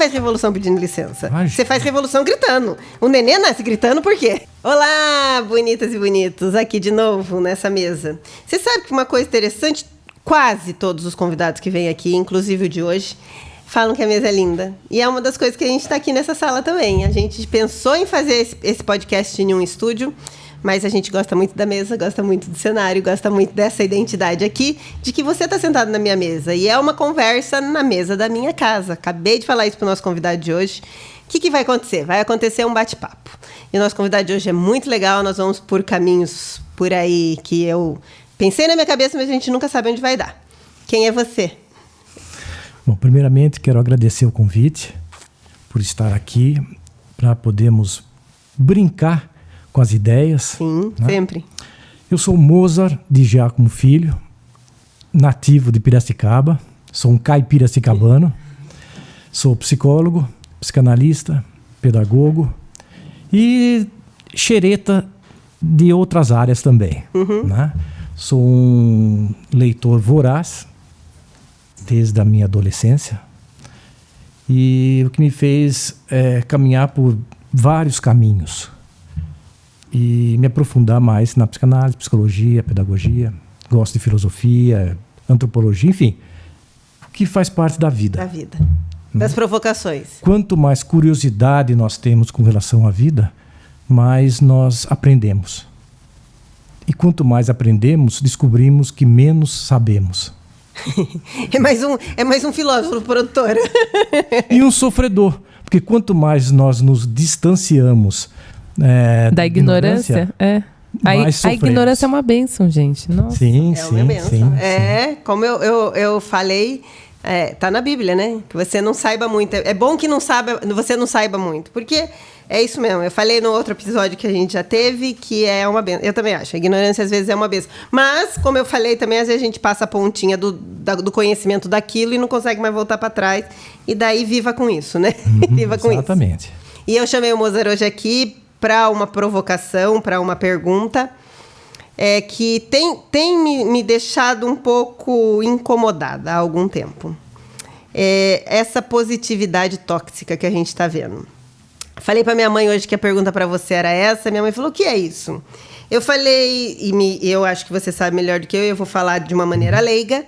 faz revolução pedindo licença. Imagina. Você faz revolução gritando. O nenê nasce gritando por quê? Olá, bonitas e bonitos. Aqui de novo, nessa mesa. Você sabe que uma coisa interessante, quase todos os convidados que vêm aqui, inclusive o de hoje, falam que a mesa é linda. E é uma das coisas que a gente está aqui nessa sala também. A gente pensou em fazer esse podcast em um estúdio, mas a gente gosta muito da mesa, gosta muito do cenário, gosta muito dessa identidade aqui, de que você está sentado na minha mesa. E é uma conversa na mesa da minha casa. Acabei de falar isso para o nosso convidado de hoje. O que vai acontecer? Vai acontecer um bate-papo. E o nosso convidado de hoje é muito legal. Nós vamos por caminhos por aí que eu pensei na minha cabeça, mas a gente nunca sabe onde vai dar. Quem é você? Bom, primeiramente quero agradecer o convite por estar aqui para podermos brincar com as ideias. Sim, né? Sempre. Eu sou Mozart de Giacomo Filho, nativo de Piracicaba, sou um caipiracicabano, sou psicólogo, psicanalista, pedagogo e xereta de outras áreas também. Né? Sou um leitor voraz desde a minha adolescência e o que me fez caminhar por vários caminhos e me aprofundar mais na psicanálise, psicologia, pedagogia. Gosto de filosofia, antropologia, enfim, o que faz parte da vida. Da vida. Das provocações. Quanto mais curiosidade nós temos com relação à vida, mais nós aprendemos. E quanto mais aprendemos, descobrimos que menos sabemos. É mais um filósofo produtor. E um sofredor. Porque quanto mais nós nos distanciamos da ignorância, a ignorância é uma bênção, gente. Nossa. Sim, uma bênção. Sim. Como eu falei, tá na Bíblia, né? Que você não saiba muito. É bom que você não saiba muito, porque é isso mesmo. Eu falei no outro episódio que a gente já teve, que é uma bênção. Eu também acho. A ignorância às vezes é uma bênção. Mas, como eu falei também, às vezes a gente passa a pontinha do conhecimento daquilo e não consegue mais voltar para trás. E daí viva com isso, né? Viva com exatamente. Isso. E eu chamei o Mozart hoje aqui para uma provocação, para uma pergunta que tem me deixado um pouco incomodada há algum tempo. Essa positividade tóxica que a gente está vendo. Falei para minha mãe hoje que a pergunta para você era essa. Minha mãe falou, o que é isso? Eu falei, eu acho que você sabe melhor do que eu vou falar de uma maneira leiga.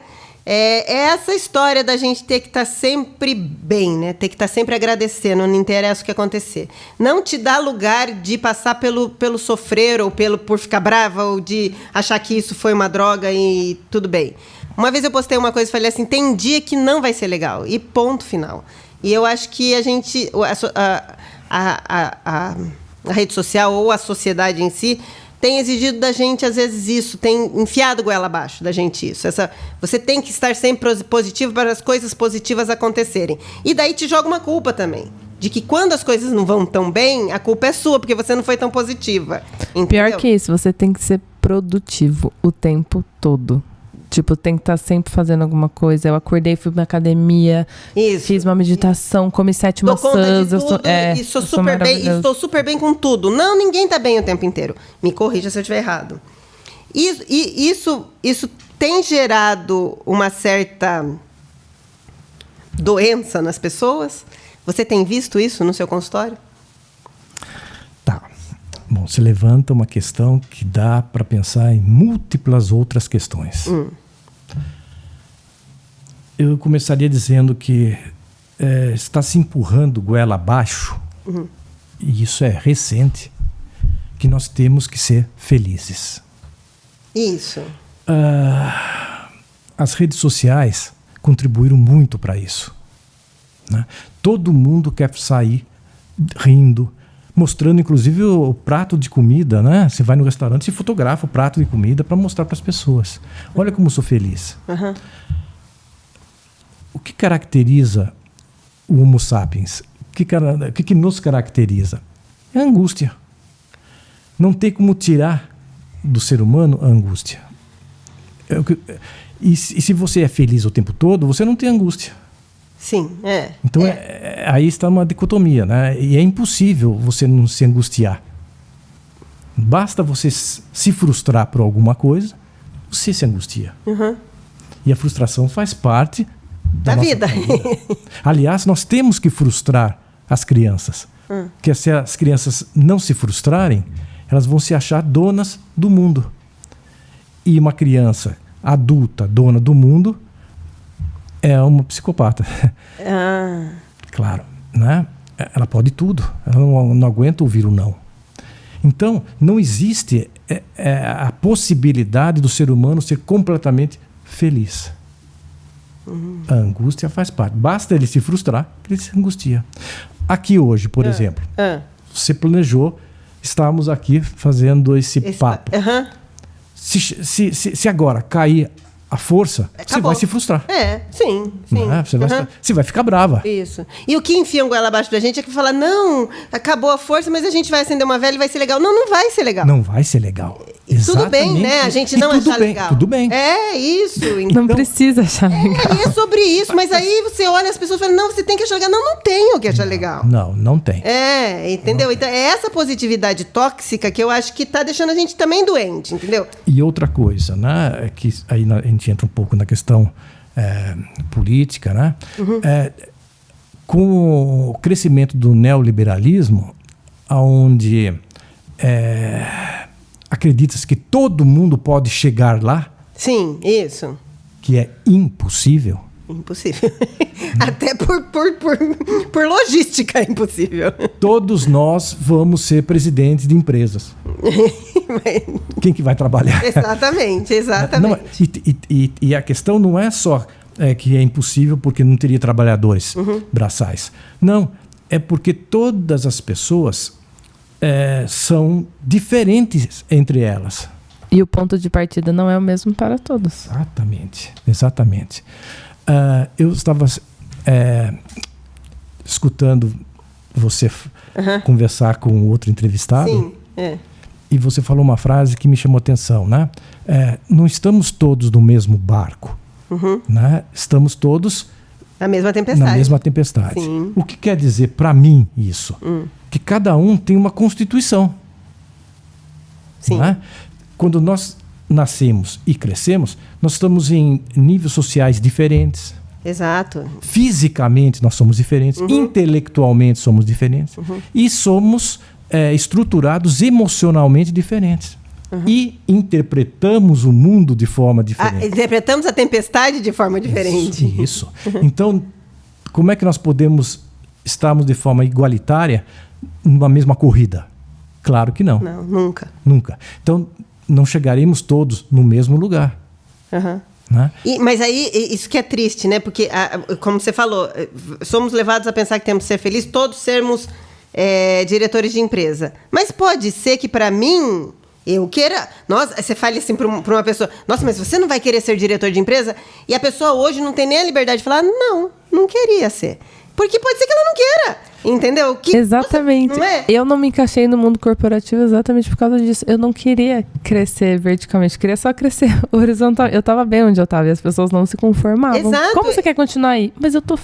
É essa história da gente ter que estar sempre bem, né? Ter que estar sempre agradecendo, não interessa o que acontecer. Não te dá lugar de passar pelo sofrer ou por ficar brava ou de achar que isso foi uma droga e tudo bem. Uma vez eu postei uma coisa e falei assim, tem dia que não vai ser legal e ponto final. E eu acho que a gente, a rede social ou a sociedade em si tem exigido da gente, às vezes, isso. Tem enfiado goela abaixo da gente isso. Você tem que estar sempre positivo para as coisas positivas acontecerem. E daí te joga uma culpa também. De que quando as coisas não vão tão bem, a culpa é sua, porque você não foi tão positiva. Entendeu? Pior que isso, você tem que ser produtivo o tempo todo. Tipo, tem que estar sempre fazendo alguma coisa. Eu acordei, fui pra academia, fiz uma meditação, comi 7 maçãs. Estou super bem com tudo. Não, ninguém tá bem o tempo inteiro. Me corrija se eu estiver errado. Isso tem gerado uma certa doença nas pessoas? Você tem visto isso no seu consultório? Tá. Bom, você levanta uma questão que dá para pensar em múltiplas outras questões. Eu começaria dizendo que está se empurrando goela abaixo, e isso é recente, que nós temos que ser felizes. Isso. As redes sociais contribuíram muito para isso. Né? Todo mundo quer sair rindo, mostrando inclusive o prato de comida, né? Você vai no restaurante e fotografa o prato de comida para mostrar para as pessoas. Olha como eu sou feliz. O que caracteriza o Homo sapiens? O que nos caracteriza? É a angústia. Não tem como tirar do ser humano a angústia. E se você é feliz o tempo todo, você não tem angústia. Sim, Então, aí está uma dicotomia, né? E é impossível você não se angustiar. Basta você se frustrar por alguma coisa, você se angustia. E a frustração faz parte da vida. Aliás, nós temos que frustrar as crianças. Porque se as crianças não se frustrarem, elas vão se achar donas do mundo. E uma criança adulta, dona do mundo, é uma psicopata. Claro, né? Ela pode tudo. Ela não aguenta ouvir o não. Então, não existe a possibilidade do ser humano ser completamente feliz. A angústia faz parte. Basta ele se frustrar que ele se angustia. Aqui hoje, por exemplo, você planejou, estamos aqui fazendo esse papo. Se agora cair a força, você vai se frustrar. Sim. Você vai ficar brava. Isso. E o que enfia um goela abaixo da gente é que fala, não, acabou a força, mas a gente vai acender uma vela e vai ser legal. Não vai ser legal. Não vai ser legal. Tudo bem, né? A gente não achar legal. Tudo bem. É isso. Então, não precisa achar legal. É sobre isso, mas aí você olha as pessoas e fala, não, você tem que achar legal. Não tenho que achar legal. Não tem. Entendeu? Então é essa positividade tóxica que eu acho que tá deixando a gente também doente, entendeu? E outra coisa, né? É que aí a gente entra um pouco na questão política, né? Com o crescimento do neoliberalismo, onde acredita-se que todo mundo pode chegar lá. Sim, isso. Que é impossível. Impossível. Até por logística é impossível. Todos nós vamos ser presidentes de empresas. Quem que vai trabalhar? Exatamente. Não, e a questão não é só que é impossível porque não teria trabalhadores braçais. Não, é porque todas as pessoas são diferentes entre elas. E o ponto de partida não é o mesmo para todos. Exatamente. Eu estava escutando você conversar com outro entrevistado. Sim, e você falou uma frase que me chamou a atenção, né? Não estamos todos no mesmo barco, né? Estamos todos na mesma tempestade. Sim. O que quer dizer para mim isso? Que cada um tem uma constituição. Sim. Né? Quando nós nascemos e crescemos, nós estamos em níveis sociais diferentes. Exato. Fisicamente nós somos diferentes, intelectualmente somos diferentes e somos estruturados emocionalmente diferentes. E interpretamos o mundo de forma diferente. Interpretamos a tempestade de forma diferente. Isso. Então, como é que nós podemos estarmos de forma igualitária numa mesma corrida? Claro que não. Não, nunca. Nunca. Então, não chegaremos todos no mesmo lugar. Né? Mas aí, isso que é triste, né? Porque, como você falou, somos levados a pensar que temos que ser felizes, todos sermos diretores de empresa. Mas pode ser que, para mim, eu queira... Nossa, você fale assim para uma pessoa, nossa, mas você não vai querer ser diretor de empresa? E a pessoa hoje não tem nem a liberdade de falar, não queria ser. Porque pode ser que ela não queira. Entendeu? Exatamente. Não é? Eu não me encaixei no mundo corporativo exatamente por causa disso. Eu não queria crescer verticalmente, eu queria só crescer horizontal. Eu tava bem onde eu tava e as pessoas não se conformavam. Exato. Como você quer continuar aí? Mas eu tô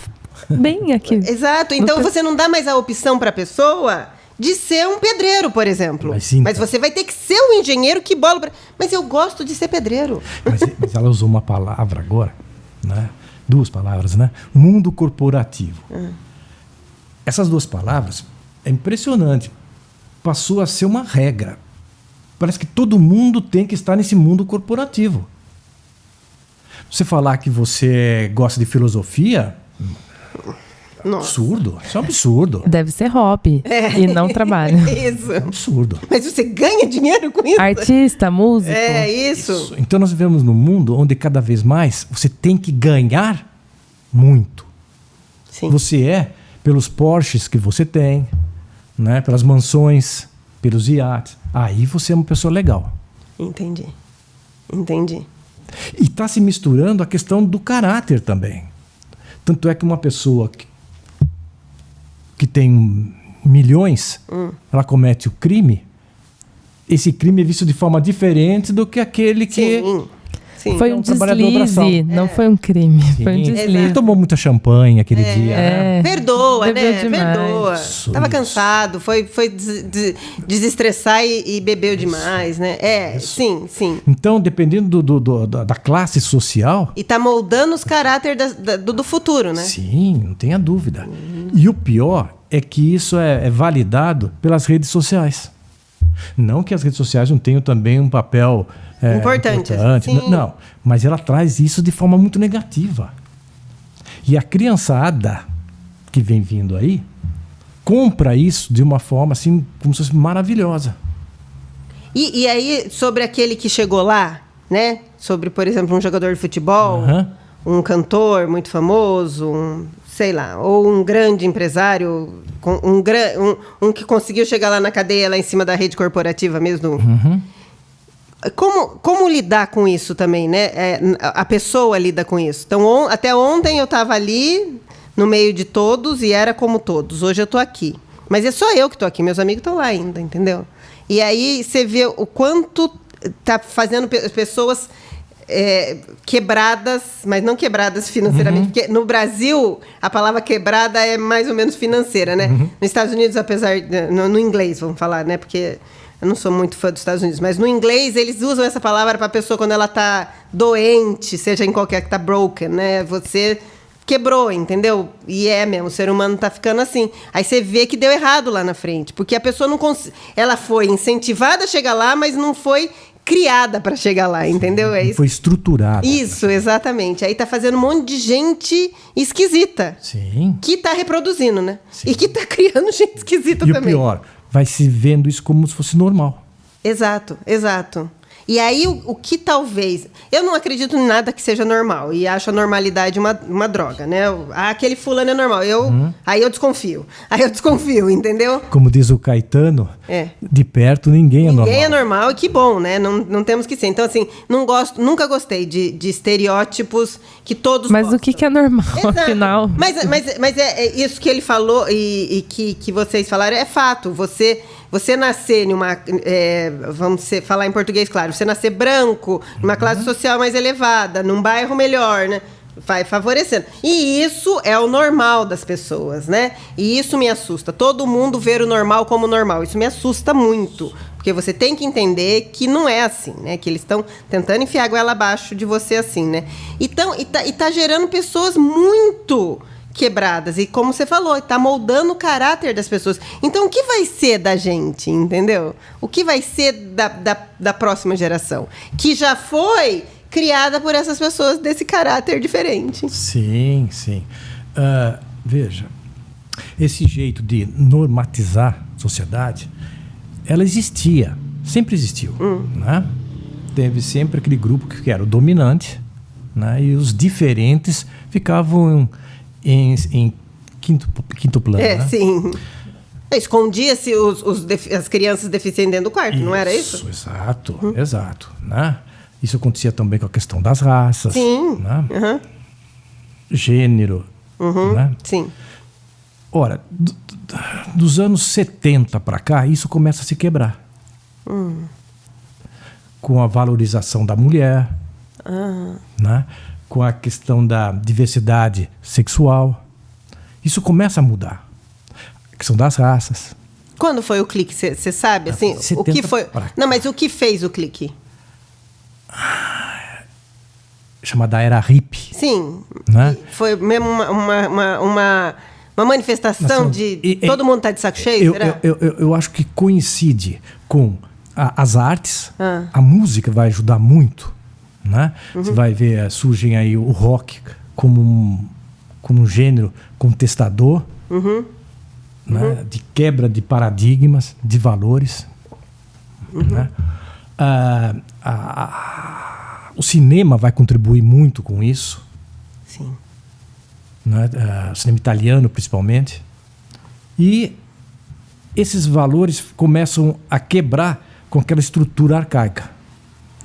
bem aqui. Exato. Então você não dá mais a opção pra pessoa de ser um pedreiro, por exemplo. Mas você vai ter que ser um engenheiro, que bola. Mas eu gosto de ser pedreiro. Mas ela usou uma palavra agora, né? 2 palavras, né? Mundo corporativo. Essas 2 palavras, é impressionante. Passou a ser uma regra. Parece que todo mundo tem que estar nesse mundo corporativo. Você falar que você gosta de filosofia... Absurdo. Isso é um absurdo. Deve ser hobby e não trabalho. Isso. É um absurdo. Mas você ganha dinheiro com isso? Artista, músico. Isso. Então nós vivemos num mundo onde cada vez mais você tem que ganhar muito. Sim. Você pelos Porsches que você tem, né? Pelas mansões, pelos iates. Aí você é uma pessoa legal. Entendi. E está se misturando a questão do caráter também. Tanto é que uma pessoa que tem milhões, ela comete o crime, esse crime é visto de forma diferente do que aquele que sim. Foi um trabalhador deslize, braçal. não foi um crime. Foi um deslize. Ele tomou muita champanhe aquele dia. Né? Perdoa, Bebeu né? demais. Perdoa. Isso, Tava isso. cansado, foi desestressar e bebeu demais, né? Sim. Então, dependendo da classe social... E tá moldando os caráteres do futuro, né? Sim, não tenha dúvida. E o pior é que isso é validado pelas redes sociais. Não que as redes sociais não tenham também um papel importante. Não, mas ela traz isso de forma muito negativa. E a criançada que vem vindo aí compra isso de uma forma assim, como se fosse maravilhosa. E aí, sobre aquele que chegou lá, né? Sobre, por exemplo, um jogador de futebol, um cantor muito famoso, sei lá, ou um grande empresário, um que conseguiu chegar lá na cadeia, lá em cima da rede corporativa mesmo. Como lidar com isso também, né? A pessoa lida com isso. Então, até ontem eu estava ali, no meio de todos, e era como todos. Hoje eu estou aqui. Mas é só eu que estou aqui, meus amigos estão lá ainda, entendeu? E aí você vê o quanto está fazendo pessoas... quebradas, mas não quebradas financeiramente, porque no Brasil a palavra quebrada é mais ou menos financeira, né? Nos Estados Unidos, apesar no inglês, vamos falar, né? Porque eu não sou muito fã dos Estados Unidos, mas no inglês eles usam essa palavra para a pessoa quando ela tá doente, seja em qualquer que tá broken, né? Você quebrou, entendeu? E mesmo, o ser humano tá ficando assim. Aí você vê que deu errado lá na frente, porque a pessoa não ela foi incentivada a chegar lá, mas não foi criada para chegar lá, entendeu? É isso. Foi estruturada. Isso, exatamente. Aí tá fazendo um monte de gente esquisita. Sim. Que tá reproduzindo, né? Sim. E que tá criando gente esquisita também. E o pior, vai se vendo isso como se fosse normal. Exato. E aí, o que talvez... Eu não acredito em nada que seja normal. E acho a normalidade uma droga, né? Aquele fulano é normal. Aí eu desconfio. Entendeu? Como diz o Caetano, de perto ninguém é normal. Ninguém é normal e que bom, né? Não temos que ser. Então, assim, nunca gostei de estereótipos que todos Mas gostam. o que é normal, afinal? Mas é isso que ele falou e que vocês falaram é fato. Você nascer numa... falar em português, claro. Você nascer branco, numa classe social mais elevada, num bairro melhor, né? Vai favorecendo. E isso é o normal das pessoas, né? E isso me assusta. Todo mundo ver o normal como normal. Isso me assusta muito. Porque você tem que entender que não é assim, né? Que eles estão tentando enfiar a goela abaixo de você assim, né? Então, e tá gerando pessoas muito... quebradas. E como você falou, está moldando o caráter das pessoas. Então, o que vai ser da gente, entendeu? O que vai ser da próxima geração? Que já foi criada por essas pessoas desse caráter diferente. Sim. Veja, esse jeito de normatizar a sociedade, ela existia. Sempre existiu. Né? Teve sempre aquele grupo que era o dominante, né? E os diferentes ficavam... em quinto plano. Né? Sim. Escondia-se as crianças deficientes dentro do quarto, não era isso? Exato. Né? Isso acontecia também com a questão das raças. Sim. Né? Gênero. Né? Sim. Ora, dos anos 70 para cá, isso começa a se quebrar. Com a valorização da mulher. Né? Com a questão da diversidade sexual. Isso começa a mudar. A questão das raças. Quando foi o clique? Você sabe? Assim, o que foi? Não, mas o que fez o clique? Chamada era hippie. Sim. Né? Foi mesmo uma manifestação de todo mundo tá de saco cheio, será? Eu acho que coincide com as artes. A música vai ajudar muito. Né? Você vai ver, surgem aí o rock como um gênero contestador, né? De quebra de paradigmas, de valores. Né? O cinema vai contribuir muito com isso. Sim. Né? O cinema italiano, principalmente. E esses valores começam a quebrar com aquela estrutura arcaica.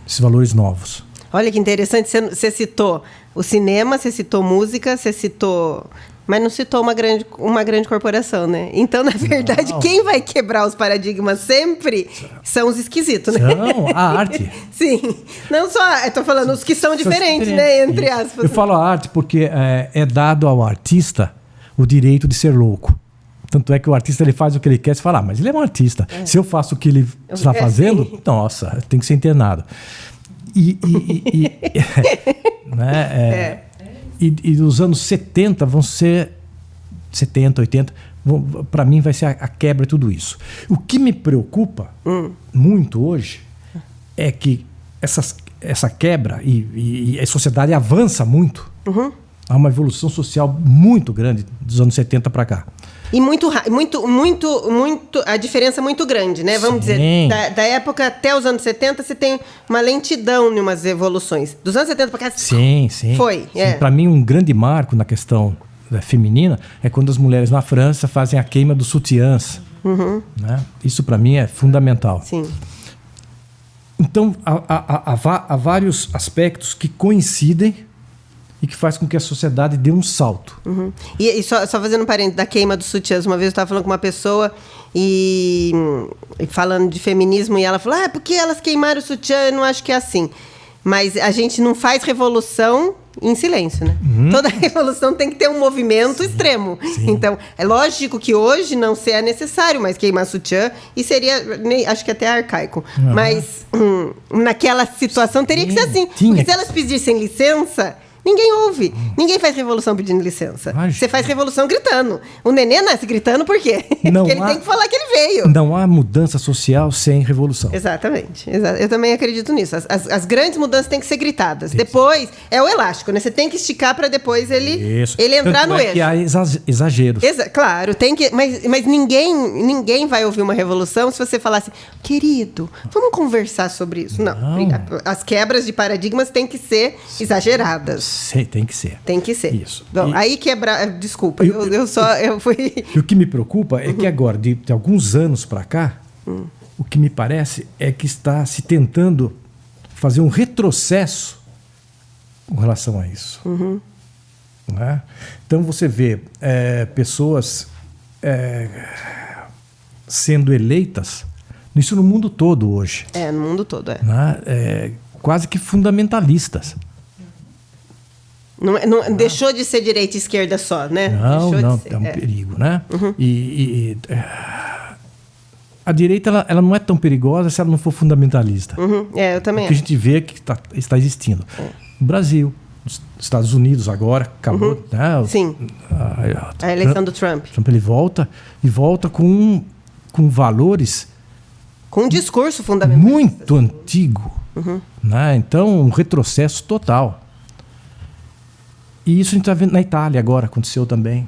Esses valores novos. Olha que interessante, você citou o cinema, você citou música, você citou Mas não citou uma grande corporação, né? Então, na verdade, quem vai quebrar os paradigmas sempre são os esquisitos, né? São a arte. Sim. Não só... Eu tô falando os que são diferentes, né? Entre aspas. Eu falo a arte porque é dado ao artista o direito de ser louco. Tanto é que o artista ele faz o que ele quer, você fala, mas ele é um artista. Se eu faço o que ele está fazendo, sim. Nossa, tem que ser internado. Né, e os anos 70 vão ser 70, 80, para mim vai ser a quebra de tudo isso. O que me preocupa muito hoje é que essa quebra e a sociedade avança muito. Há uma evolução social muito grande dos anos 70 para cá. E muito, a diferença é muito grande, né? Vamos dizer, da época até os anos 70, você tem uma lentidão em umas evoluções. Dos anos 70 para cá, sim. Foi. Para mim, um grande marco na questão feminina é quando as mulheres na França fazem a queima dos sutiãs. Né? Isso, para mim, é fundamental. Sim. Então, há vários aspectos que coincidem e que faz com que a sociedade dê um salto. E só fazendo um parênteses da queima dos sutiãs, uma vez eu estava falando com uma pessoa e falando de feminismo e ela falou, porque elas queimaram o sutiã, eu não acho que é assim. Mas a gente não faz revolução em silêncio, né? Toda revolução tem que ter um movimento extremo. Sim. Então, é lógico que hoje não seja necessário mais queimar sutiã e seria, acho que até arcaico. Mas naquela situação teria que ser assim. Porque se elas pedissem licença... Ninguém ouve. Ninguém faz revolução pedindo licença. Você faz revolução gritando. O nenê nasce gritando por quê? Porque ele tem que falar que ele veio. Não há mudança social sem revolução. Exatamente. Eu também acredito nisso. As grandes mudanças têm que ser gritadas. Depois, é o elástico, né? Você tem que esticar para depois ele entrar no eixo. Que há exageros. Claro, tem que... Mas ninguém vai ouvir uma revolução se você falar assim, querido, vamos conversar sobre isso. Não. As quebras de paradigmas têm que ser exageradas. Tem que ser. Tem que ser. Isso. Bom, aí quebrar... Desculpa, eu fui... E o que me preocupa é que agora, de alguns anos para cá, o que me parece é que está se tentando fazer um retrocesso com relação a isso. Né? Então você vê pessoas sendo eleitas, isso no mundo todo hoje. No mundo todo, Né? Quase que fundamentalistas. Não, deixou de ser direita e esquerda só, né? Não, é um perigo, né? A direita ela não é tão perigosa se ela não for fundamentalista. Eu também acho. O que a gente vê que está existindo. No Brasil, nos Estados Unidos agora, acabou... Né? Sim. A eleição do Trump. Ele volta com valores... Com um discurso fundamentalista. Muito antigo. Né? Então, um retrocesso total. E isso a gente está vendo na Itália agora, aconteceu também.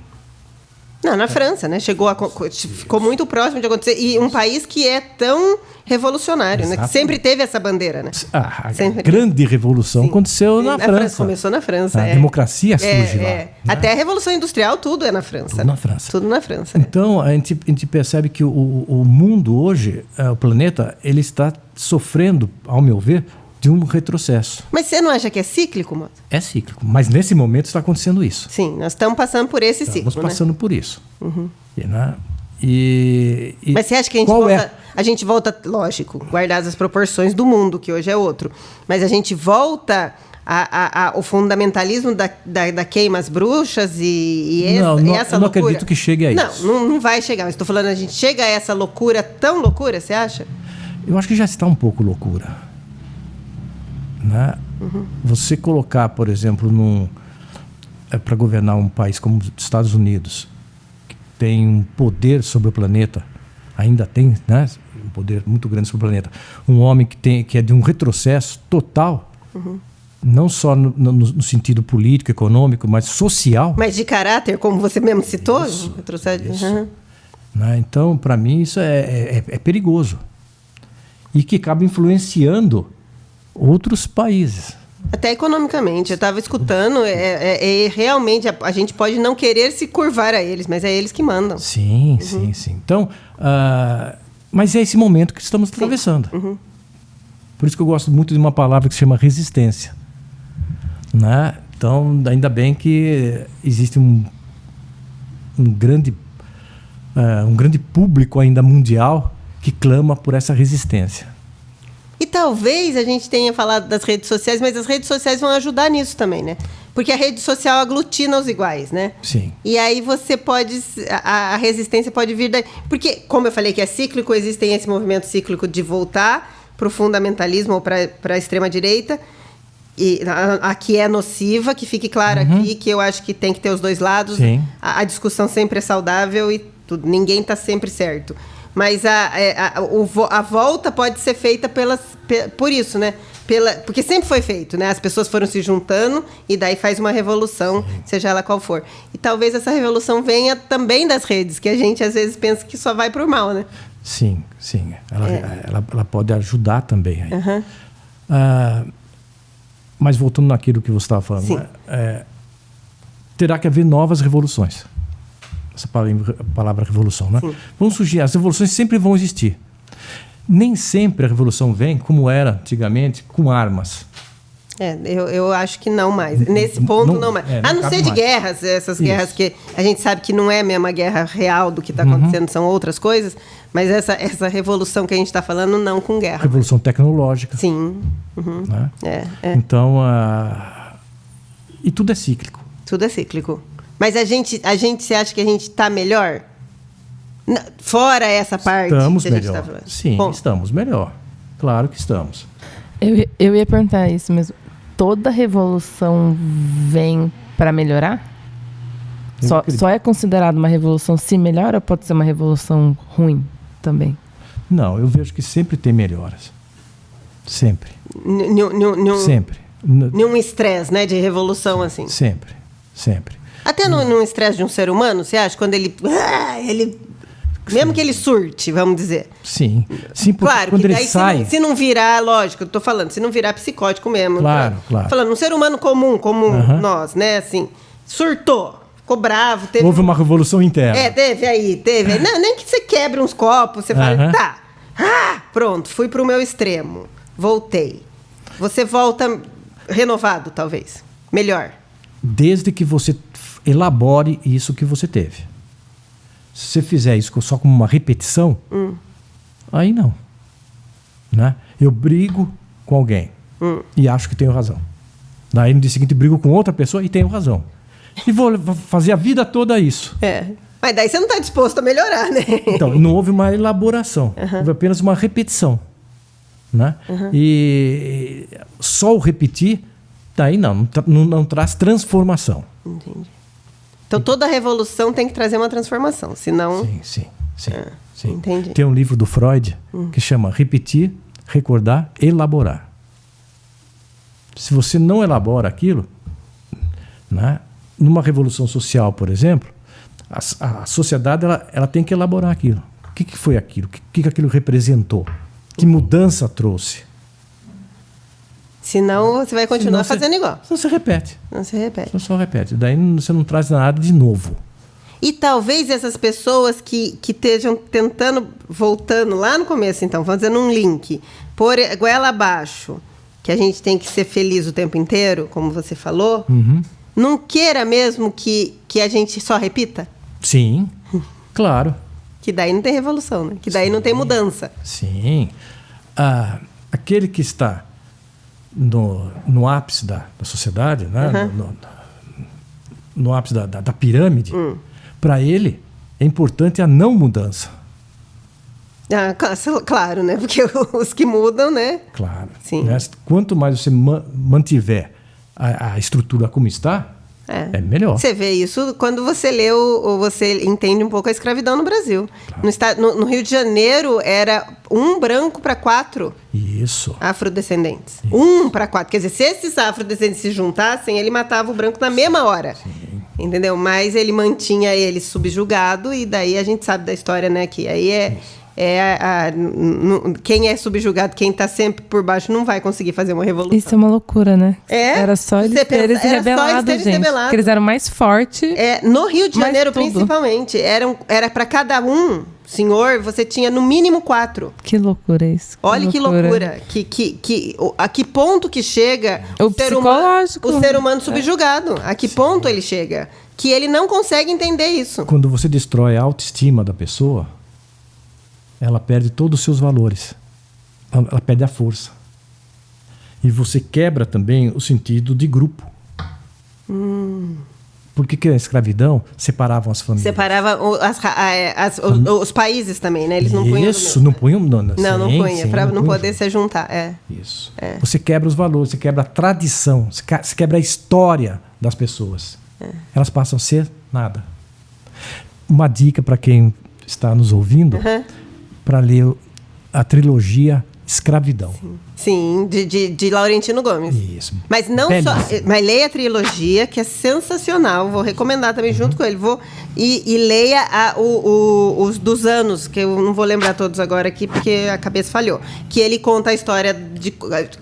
Não, na França, né? Ficou muito próximo de acontecer. E um país que é tão revolucionário, né? Que sempre teve essa bandeira, né? A grande revolução aconteceu na França. Começou na França. A democracia surge lá. Né? Até a Revolução Industrial, tudo é na França. Tudo na França. Tudo na França. Né? Então, a gente percebe que o mundo hoje, o planeta, ele está sofrendo, ao meu ver, de um retrocesso. Mas você não acha que é cíclico, Mota? É cíclico, mas nesse momento está acontecendo isso. Sim, nós estamos passando por esse ciclo. Estamos passando por isso. Mas você acha que a gente volta, lógico, guardadas as proporções do mundo, que hoje é outro, mas a gente volta ao fundamentalismo da queima às bruxas e essa loucura? Eu não acredito que chegue a isso. Não vai chegar. Mas estou falando, a gente chega a essa loucura, tão loucura, você acha? Eu acho que já está um pouco loucura. Né? Você colocar, por exemplo, para governar um país como os Estados Unidos, que tem um poder sobre o planeta, ainda tem, né, um poder muito grande sobre o planeta, um homem que é de um retrocesso total, não só no sentido político, econômico, mas social. Mas de caráter, como você mesmo citou? Isso. Né? Então, para mim, isso é perigoso. E que acaba influenciando outros países. Até economicamente. Eu estava escutando, realmente a gente pode não querer se curvar a eles, mas é eles que mandam. Sim. Então, mas é esse momento que estamos atravessando. Por isso que eu gosto muito de uma palavra que se chama resistência. Né? Então, ainda bem que existe um grande público ainda mundial que clama por essa resistência. E talvez a gente tenha falado das redes sociais, mas as redes sociais vão ajudar nisso também, né? Porque a rede social aglutina os iguais, né? Sim. E aí você pode... A resistência pode vir daí. Porque, como eu falei que é cíclico, existem esse movimento cíclico de voltar para o fundamentalismo ou para a extrema-direita. E a que é nociva, que fique claro aqui, que eu acho que tem que ter os dois lados. Sim. A discussão sempre é saudável e tudo, ninguém está sempre certo. Mas a volta pode ser feita por isso, né? Porque sempre foi feito, né? As pessoas foram se juntando e daí faz uma revolução, seja ela qual for. E talvez essa revolução venha também das redes, que a gente às vezes pensa que só vai pro mal, né? Sim. Ela pode ajudar também. Mas voltando naquilo que você estava falando, terá que haver novas revoluções. Essa palavra revolução, né? Sim. Vão surgir, as revoluções sempre vão existir. Nem sempre a revolução vem, como era antigamente, com armas. Eu acho que não mais. Nesse ponto, não mais. A não ser de guerras, essas guerras que a gente sabe que não é mesmo a guerra real do que está acontecendo, são outras coisas, mas essa revolução que a gente está falando, não com guerra. Revolução tecnológica. Sim. Né? Então, e tudo é cíclico. Tudo é cíclico. Mas você acha que a gente está melhor? Fora essa parte estamos que a gente melhor. Tá falando. Sim, estamos melhor. Claro que estamos. Eu ia perguntar isso mesmo. Toda revolução vem para melhorar? Só é considerado uma revolução se melhora ou pode ser uma revolução ruim também? Não, eu vejo que sempre tem melhoras. Sempre. Sempre. Nenhum estresse, né, de revolução assim. Sempre. Até num estresse de um ser humano, você acha? Quando ele mesmo que ele surte, vamos dizer. Sim, claro, quando que ele daí sai... se não virar, lógico, eu tô falando, se não virar psicótico mesmo. Claro. Falando, um ser humano comum, nós, né, assim, surtou, ficou bravo. Houve uma revolução interna. Teve. Não, nem que você quebre uns copos, você fala, pronto, fui pro meu extremo, voltei. Você volta renovado, talvez, melhor. Desde que você elabore isso que você teve. Se você fizer isso só como uma repetição, aí não. Né? Eu brigo com alguém e acho que tenho razão. Daí no dia seguinte brigo com outra pessoa e tenho razão. E vou fazer a vida toda isso. Mas daí você não está disposto a melhorar, né? Então, não houve uma elaboração. Houve apenas uma repetição. Né? E só o repetir, daí não traz transformação. Entendi. Então, toda revolução tem que trazer uma transformação, senão... Sim. Entendi. Tem um livro do Freud que chama Repetir, Recordar, Elaborar. Se você não elabora aquilo, né, numa revolução social, por exemplo, a sociedade ela tem que elaborar aquilo. O que foi aquilo? O que aquilo representou? Que mudança trouxe? Senão você vai continuar fazendo igual. Senão você repete. Só repete. Daí você não traz nada de novo. E talvez essas pessoas que estejam tentando, voltando lá no começo, então, fazendo um link, por goela abaixo, que a gente tem que ser feliz o tempo inteiro, como você falou, não queira mesmo que a gente só repita? Sim, claro. Que daí não tem revolução, né? Que daí não tem mudança. Sim. Aquele que está no ápice da sociedade, né? No ápice da pirâmide, para ele é importante a não mudança. Claro, né? Porque os que mudam, né? Claro. Sim. Né? Quanto mais você mantiver a estrutura como está, é melhor. Você vê isso quando você lê ou você entende um pouco a escravidão no Brasil. Claro. No Rio de Janeiro, era 1 branco para 4 afrodescendentes. 1 para 4. Quer dizer, se esses afrodescendentes se juntassem, ele matava o branco na mesma hora. Sim. Entendeu? Mas ele mantinha ele subjugado e daí a gente sabe da história, né? Que aí quem é subjugado, quem está sempre por baixo, não vai conseguir fazer uma revolução. Isso é uma loucura, né? Era só eles terem se rebelado, gente. Porque eles eram mais fortes. No Rio de Janeiro, principalmente. Era para cada um, senhor, você tinha no mínimo 4. Que loucura isso. Olha que loucura. A que ponto que chega o ser humano subjugado? A que ponto ele chega? que ele não consegue entender isso. Quando você destrói a autoestima da pessoa, ela perde todos os seus valores. Ela perde a força. E você quebra também o sentido de grupo. Porque a escravidão separavam as famílias. Separava os países também, né? Eles não punham... Isso, não punham... Não punha, para não poder se juntar. Isso. Você quebra os valores, você quebra a tradição, você quebra a história das pessoas. Elas passam a ser nada. Uma dica para quem está nos ouvindo, para ler a trilogia Escravidão. Sim, de Laurentino Gomes. Isso. Mas não só. Mas leia a trilogia, que é sensacional. Vou recomendar também junto com ele. E leia os dos anos, que eu não vou lembrar todos agora aqui, porque a cabeça falhou. Que ele conta a história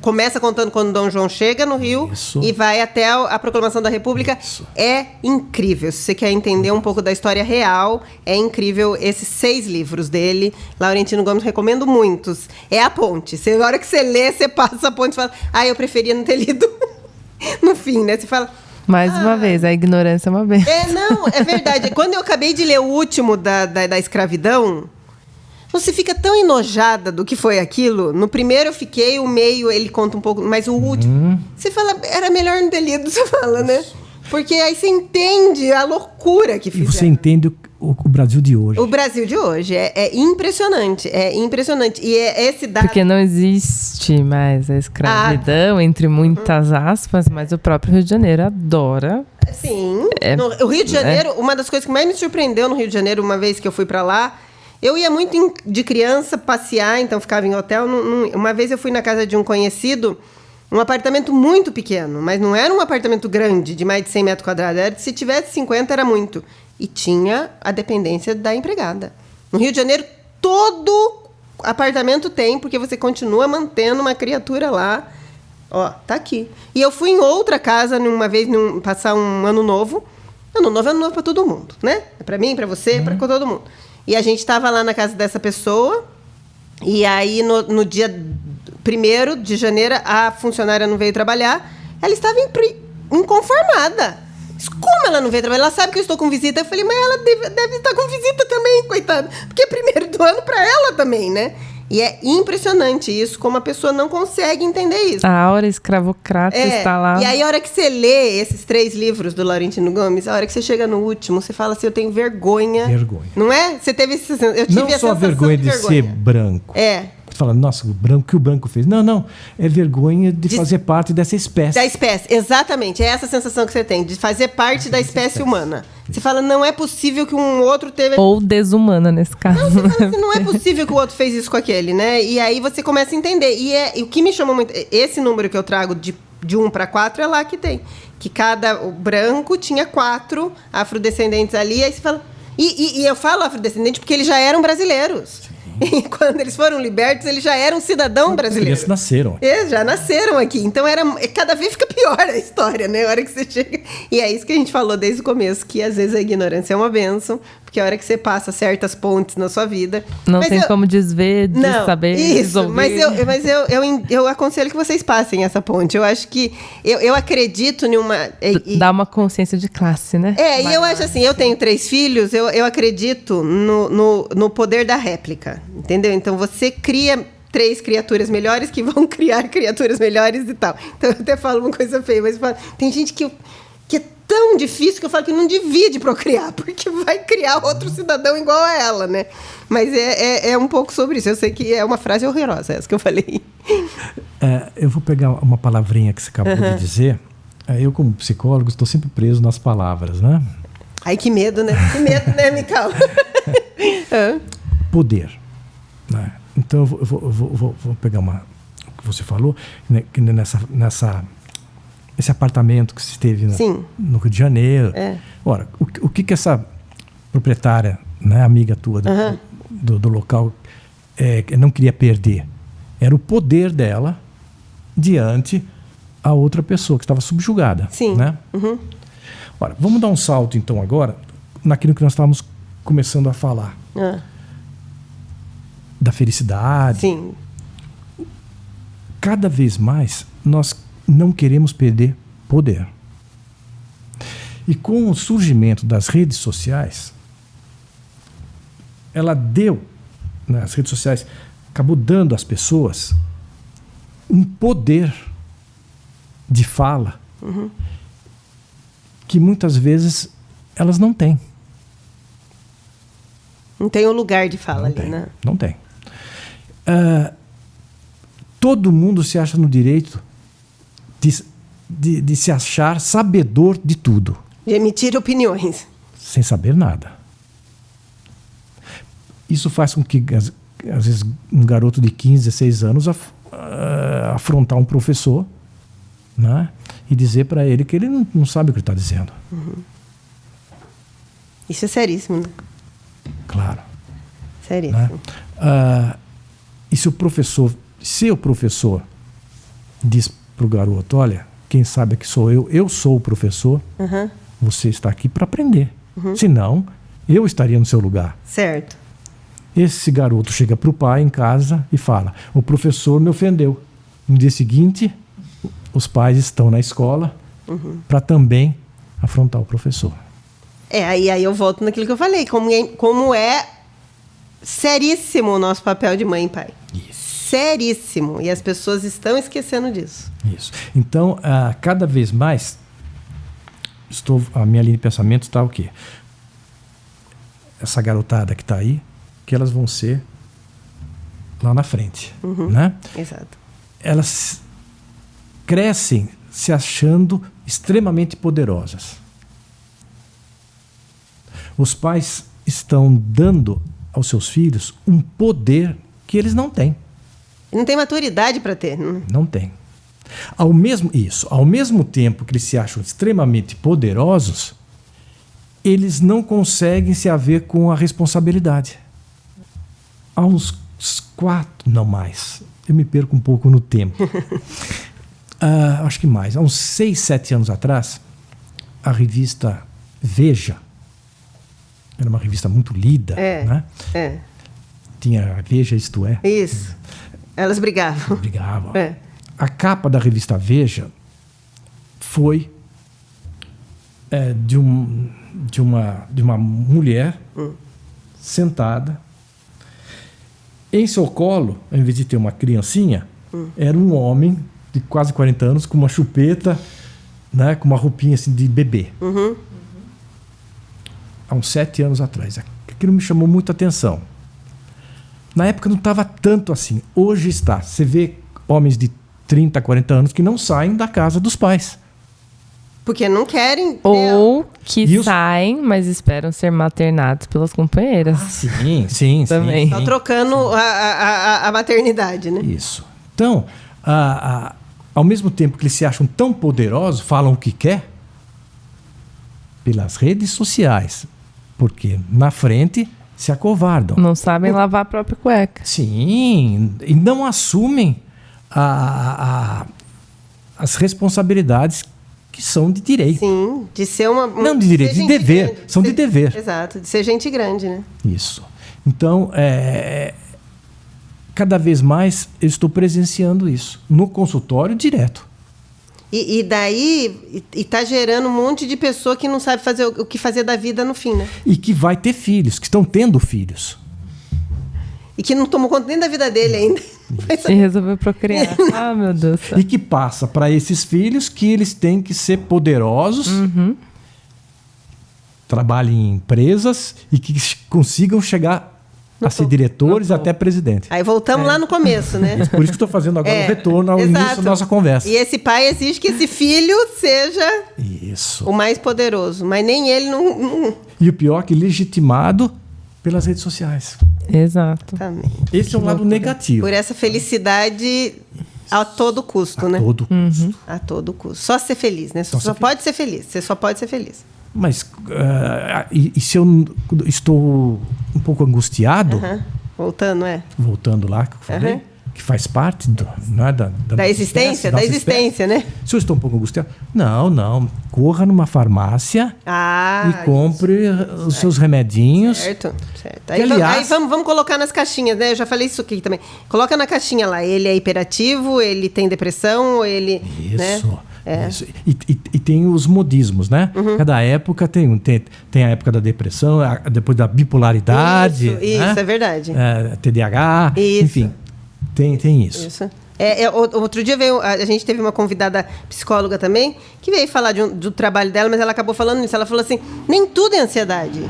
começa contando quando Dom João chega no Rio e vai até a Proclamação da República. Isso. É incrível. Se você quer entender um pouco da história real, é incrível esses 6 livros dele. Laurentino Gomes, recomendo muitos. É a ponte. Na hora que você lê, você passa a ponte e fala, eu preferia não ter lido no fim, né? Você fala... Mais uma vez, a ignorância é uma benção. Não, é verdade. Quando eu acabei de ler o último da escravidão, você fica tão enojada do que foi aquilo. No primeiro eu fiquei, o meio ele conta um pouco, mas o último... Você fala, era melhor não ter lido, você fala, né? Porque aí você entende a loucura que fizeram. E você entende o Brasil de hoje. O Brasil de hoje é impressionante. É impressionante. E esse dado... Porque não existe mais a escravidão, entre muitas aspas, mas o próprio Rio de Janeiro adora. Sim. O Rio de Janeiro, uma das coisas que mais me surpreendeu no Rio de Janeiro, uma vez que eu fui pra lá, eu ia muito de criança passear, então ficava em hotel. Uma vez eu fui na casa de um conhecido, um apartamento muito pequeno, mas não era um apartamento grande, de mais de 100 metros quadrados. Se tivesse 50, era muito. E tinha a dependência da empregada. No Rio de Janeiro, todo apartamento tem, porque você continua mantendo uma criatura lá. Tá aqui. E eu fui em outra casa, uma vez, passar um ano novo. Ano novo para todo mundo, né? É para mim, para você, para todo mundo. E a gente estava lá na casa dessa pessoa, e aí no dia 1º de janeiro, a funcionária não veio trabalhar, ela estava inconformada. Como ela não veio trabalhar? Ela sabe que eu estou com visita. Eu falei, mas ela deve estar com visita também, coitada. Porque é 1º do ano para ela também, né? E é impressionante isso, como a pessoa não consegue entender isso. A aura escravocrata está lá. E aí, a hora que você lê esses 3 livros do Laurentino Gomes, a hora que você chega no último, você fala assim, eu tenho vergonha. Não é? Você teve essa sensação. Eu tive não só a vergonha de ser branco. Você fala, nossa, o que o branco fez. Não. É vergonha de fazer parte dessa espécie. Da espécie, exatamente. É essa sensação que você tem, de fazer parte da espécie humana. Você fala, não é possível que um outro teve... Ou desumana, nesse caso. Não, você fala assim, não é possível que o outro fez isso com aquele, né? E aí você começa a entender. E o que me chamou muito... Esse número que eu trago de 1 para 4 é lá que tem. Que o branco tinha 4 afrodescendentes ali. Aí você fala... E eu falo afrodescendente porque eles já eram brasileiros. E quando eles foram libertos, eles já eram cidadão brasileiro. Eles nasceram. Eles já nasceram aqui. Então, cada vez fica pior a história, né? A hora que você chega... E é isso que a gente falou desde o começo, que às vezes a ignorância é uma bênção, porque a hora que você passa certas pontes na sua vida... Não tem como desver, saber resolver. Mas eu aconselho que vocês passem essa ponte. Eu acho que... Eu acredito em uma... Dá uma consciência de classe, né? E eu acho assim, eu tenho 3 filhos, eu acredito no poder da réplica. Entendeu? Então você cria 3 criaturas melhores que vão criar criaturas melhores e tal. Então eu até falo uma coisa feia, mas tem gente que é tão difícil que eu falo que não divide procriar, porque vai criar outro cidadão igual a ela, né? Mas é um pouco sobre isso. Eu sei que é uma frase horrorosa essa que eu falei. Eu vou pegar uma palavrinha que você acabou de dizer. Eu, como psicólogo, estou sempre preso nas palavras, né? Ai, que medo, né? Que medo, né, Mical? Poder. Né? Então, eu vou pegar o que você falou, né, esse apartamento que você teve no Rio de Janeiro. Ora, o que essa proprietária, né, amiga tua do local, não queria perder? Era o poder dela diante a outra pessoa que estava subjugada. Sim. Né? Ora, vamos dar um salto, então, agora, naquilo que nós estávamos começando a falar. Da felicidade. Sim. Cada vez mais nós não queremos perder poder. E com o surgimento das redes sociais, ela deu, né, as redes sociais acabou dando às pessoas um poder de fala que muitas vezes elas não têm. Não tem o lugar de fala Não ali, tem, né? não tem. Todo mundo se acha no direito de se achar sabedor de tudo, De emitir opiniões. sem saber nada. Isso faz com que, às vezes, um garoto de 15, 16 anos afrontar um professor, né, e dizer para ele que ele não sabe o que ele está dizendo. Isso é seríssimo, né? Claro. Seríssimo. Né? E se o professor diz para o garoto, olha, quem sabe que sou eu sou o professor, você está aqui para aprender. Senão, eu estaria no seu lugar. Certo. Esse garoto chega para o pai em casa e fala, o professor me ofendeu. No dia seguinte, os pais estão na escola para também afrontar o professor. Aí eu volto naquilo que eu falei, como é seríssimo o nosso papel de mãe e pai. Isso. Seríssimo. E as pessoas estão esquecendo disso. Isso. Então, cada vez mais, a minha linha de pensamento está o quê? Essa garotada que está aí, que elas vão ser lá na frente. Né? Exato. Elas crescem se achando extremamente poderosas. Os pais estão dando aos seus filhos um poder que eles não têm. Não tem maturidade para ter. Né? Não tem. Ao mesmo tempo que eles se acham extremamente poderosos, eles não conseguem se haver com a responsabilidade. Há uns 4, não mais, eu me perco um pouco no tempo. Acho que mais. Há uns 6, 7 anos atrás, a revista Veja, era uma revista muito lida, né? Tinha a Veja, Isto É. Isso. Elas brigavam. Brigavam. A capa da revista Veja foi de uma mulher sentada. Em seu colo, ao invés de ter uma criancinha, era um homem de quase 40 anos com uma chupeta, né, com uma roupinha assim de bebê. Há uns 7 anos atrás. Aquilo me chamou muita atenção. Na época não estava tanto assim. Hoje está. Você vê homens de 30, 40 anos que não saem da casa dos pais. Porque não querem. Ou que saem, mas esperam ser maternados pelas companheiras. Sim. Também. Estão trocando a maternidade, né? Isso. Então, ao mesmo tempo que eles se acham tão poderosos, falam o que quer, pelas redes sociais. Porque na frente se acovardam. Não sabem lavar a própria cueca. Sim, e não assumem as responsabilidades que são de direito. Sim, de ser uma... Não de direito, de dever. Grande, são de dever. Exato, de ser gente grande, né? Isso. Então, cada vez mais eu estou presenciando isso. No consultório, direto. E daí está gerando um monte de pessoa que não sabe fazer o que fazer da vida no fim, né? E que vai ter filhos, que estão tendo filhos. E que não tomou conta nem da vida dele ainda. E resolveu procriar. Ah, meu Deus. E que passa para esses filhos que eles têm que ser poderosos, trabalhem em empresas e que consigam chegar a ser diretores até presidente. Aí voltamos lá no começo, né? Por isso que estou fazendo agora o retorno ao início da nossa conversa. E esse pai exige que esse filho seja o mais poderoso. Mas nem ele não... E o pior é que legitimado pelas redes sociais. Exato. Também. Esse é um lado negativo. Por essa felicidade a todo custo, né? A todo custo. A todo custo. Só ser feliz, né? Só pode ser feliz. Você só pode ser feliz. Mas e se eu estou um pouco angustiado... Voltando lá, que eu falei, que faz parte da existência, né? Se eu estou um pouco angustiado, não. Corra numa farmácia e compre os seus remedinhos. Certo. Aí vamos colocar nas caixinhas, né? Eu já falei isso aqui também. Coloca na caixinha lá. Ele é hiperativo, ele tem depressão, ele... Isso. Né? Isso. E tem os modismos, né? Cada época tem a época da depressão, depois da bipolaridade. Isso, né? É verdade. TDAH, Isso. enfim, tem isso. Isso. Outro dia a gente teve uma convidada psicóloga também, que veio falar do trabalho dela, mas ela acabou falando nisso. Ela falou assim, nem tudo é ansiedade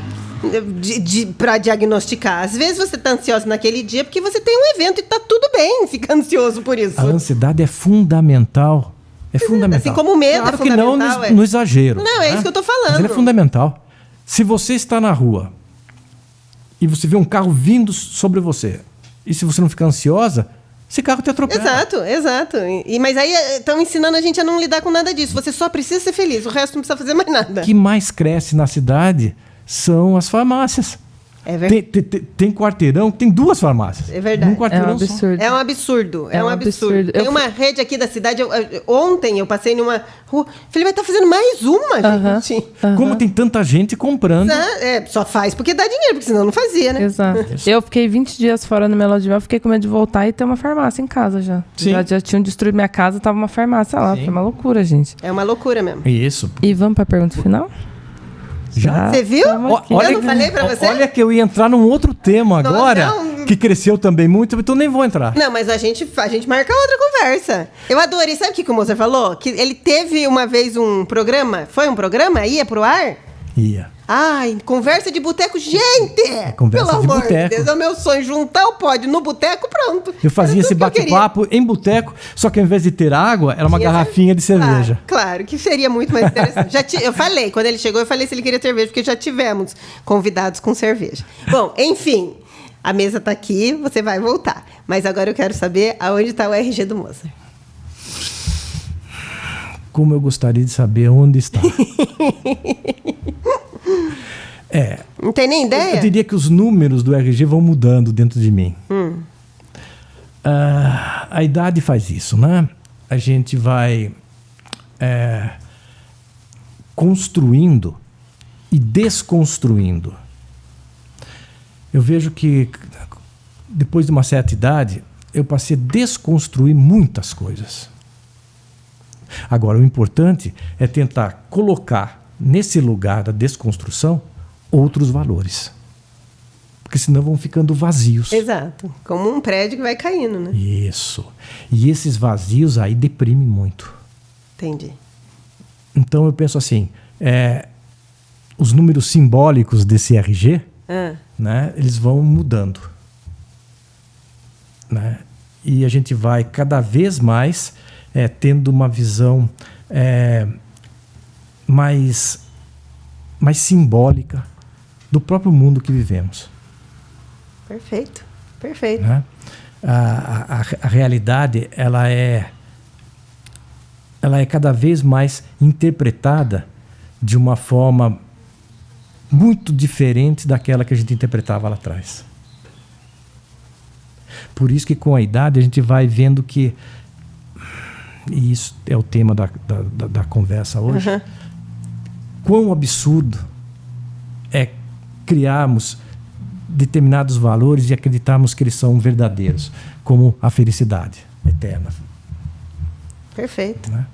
para diagnosticar. Às vezes você está ansioso naquele dia porque você tem um evento e está tudo bem, fica ansioso por isso. A ansiedade é fundamental. Assim como o medo claro é fundamental. Que não no exagero. Não, é isso que eu estou falando. Mas ele é fundamental. Se você está na rua e você vê um carro vindo sobre você, e se você não ficar ansiosa, esse carro te atropela. Exato. Mas aí estão ensinando a gente a não lidar com nada disso. Você só precisa ser feliz, o resto não precisa fazer mais nada. O que mais cresce na cidade são as farmácias. É verdade. Tem quarteirão, tem 2 farmácias. É verdade. Um quarteirão É um absurdo. É um absurdo. É um absurdo. Tem uma rede aqui da cidade. Ontem eu passei numa rua. Falei, vai estar fazendo mais uma, gente. Como tem tanta gente comprando. Só faz porque dá dinheiro, porque senão não fazia, né? Exato. Eu fiquei 20 dias fora no Melodivel, fiquei com medo de voltar e ter uma farmácia em casa já. Sim. Já tinham destruído minha casa, tava uma farmácia lá. Sim. Foi uma loucura, gente. É uma loucura mesmo. Isso. E vamos pra pergunta final? Já? Você viu? Eu não falei pra você? Olha que eu ia entrar num outro tema agora, que cresceu também muito, então nem vou entrar. Não, mas a gente marca outra conversa. Eu adorei. Sabe o que o Mozart falou? Que ele teve uma vez um programa. Foi um programa? Ia pro ar? Ia. Ai, conversa de boteco. Gente! Conversa pelo de amor boteco. de Deus, é o meu sonho. Juntar o pódio no boteco, pronto. Eu fazia esse bate-papo em boteco, só que ao invés de ter água, era uma garrafinha de cerveja. Claro, que seria muito mais interessante. Eu falei, quando ele chegou, eu falei se ele queria cerveja, porque já tivemos convidados com cerveja. Bom, enfim, a mesa tá aqui, você vai voltar. Mas agora eu quero saber aonde está o RG do Mozart. Como eu gostaria de saber onde está. Não tem nem ideia? Eu diria que os números do RG vão mudando dentro de mim. A idade faz isso, né? A gente vai construindo e desconstruindo. Eu vejo que depois de uma certa idade, eu passei a desconstruir muitas coisas. Agora, o importante é tentar colocar nesse lugar da desconstrução outros valores. Porque senão vão ficando vazios. Exato. Como um prédio que vai caindo, né? Isso. E esses vazios aí deprimem muito. Entendi. Então eu penso assim, os números simbólicos desse RG, né, eles vão mudando. Né? E a gente vai cada vez mais tendo uma visão mais simbólica do próprio mundo que vivemos. Perfeito. Perfeito. Né? A realidade ela é cada vez mais interpretada de uma forma muito diferente daquela que a gente interpretava lá atrás. Por isso que com a idade a gente vai vendo que, e isso é o tema da conversa hoje, quão absurdo é criarmos determinados valores e acreditarmos que eles são verdadeiros, como a felicidade eterna. Perfeito. Né?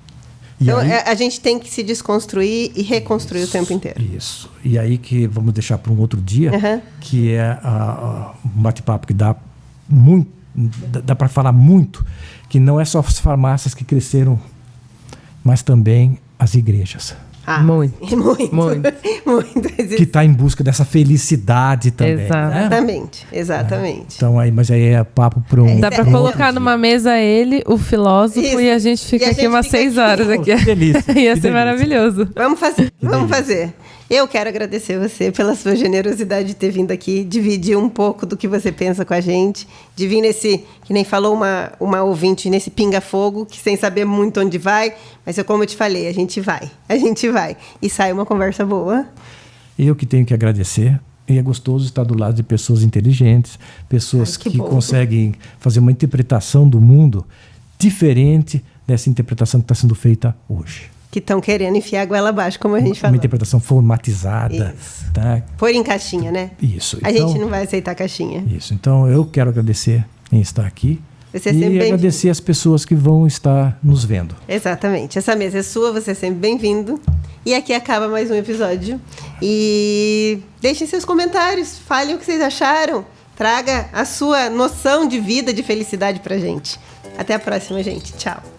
Então, aí, a gente tem que se desconstruir e reconstruir o tempo inteiro. Isso. E aí que vamos deixar para um outro dia, que é um bate-papo que dá para falar muito, que não é só as farmácias que cresceram, mas também as igrejas. Muito. Que está em busca dessa felicidade também. Exatamente, né? Exatamente. Então, mas aí é papo para um... Dá para colocar numa mesa ele, o filósofo, isso. E a gente fica aqui umas 6 horas aqui. Que delícia. Ia ser maravilhoso. Vamos fazer. Eu quero agradecer você pela sua generosidade de ter vindo aqui, dividir um pouco do que você pensa com a gente, de vir nesse, que nem falou uma ouvinte, nesse pinga-fogo, que sem saber muito onde vai, mas como eu te falei, a gente vai. E sai uma conversa boa. Eu que tenho que agradecer. E é gostoso estar do lado de pessoas inteligentes, pessoas que conseguem fazer uma interpretação do mundo diferente dessa interpretação que está sendo feita hoje. Que estão querendo enfiar a goela abaixo, como a gente falou. Uma interpretação formatizada. Tá? Pôr em caixinha, né? Isso. A gente não vai aceitar caixinha. Isso. Então, eu quero agradecer em estar aqui. Você é sempre bem-vindo. E agradecer as pessoas que vão estar nos vendo. Exatamente. Essa mesa é sua, você é sempre bem-vindo. E aqui acaba mais um episódio. E deixem seus comentários, falem o que vocês acharam. Traga a sua noção de vida, de felicidade pra gente. Até a próxima, gente. Tchau.